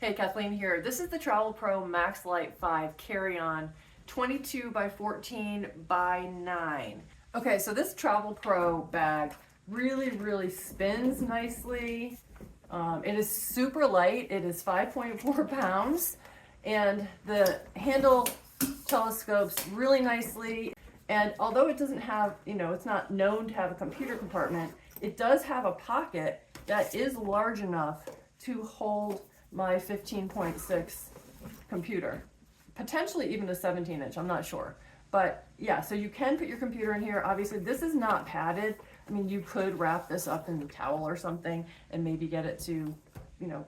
Hey, Kathleen here. This is the TravelPro MaxLite 5 carry-on 22 by 14 by 9. Okay, so this TravelPro bag really spins nicely. It is super light. It is 5.4 pounds, and the handle telescopes really nicely. And although it doesn't have, it's not known to have a computer compartment, it does have a pocket that is large enough to hold my 15.6 computer, potentially even a 17-inch, I'm not sure. But yeah, so you can put your computer in here. Obviously, this is not padded. I mean, you could wrap this up in a towel or something and maybe get it to,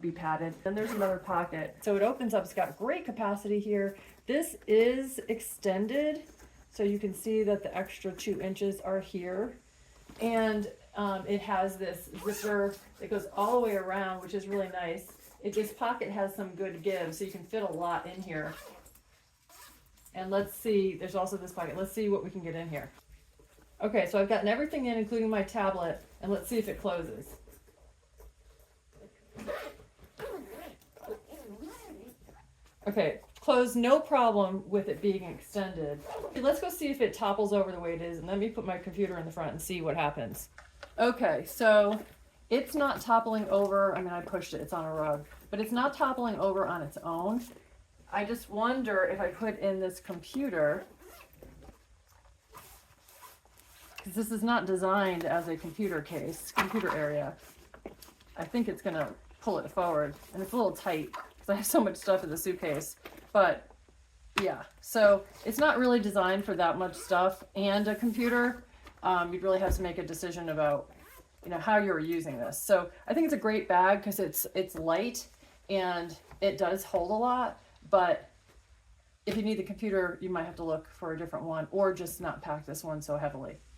be padded. Then there's another pocket. So it opens up, it's got great capacity here. This is extended, so you can see that the extra 2 inches are here. And it has this zipper that goes all the way around, which is really nice. This pocket has some good give, so you can fit a lot in here. And let's see, there's also this pocket. Let's see what we can get in here. Okay, so I've gotten everything in, including my tablet, and let's see if it closes. Okay, closed, no problem with it being extended. Let's go see if it topples over the way it is, and let me put my computer in the front and see what happens. Okay, so it's not toppling over. I mean, I pushed it, it's on a rug, but it's not toppling over on its own. I just wonder if I put in this computer, because this is not designed as a computer area. I think it's gonna pull it forward, and it's a little tight because I have so much stuff in the suitcase. But yeah, so it's not really designed for that much stuff and a computer. You'd really have to make a decision about how you're using this. So I think it's a great bag because it's light and it does hold a lot, but if you need the computer, you might have to look for a different one or just not pack this one so heavily.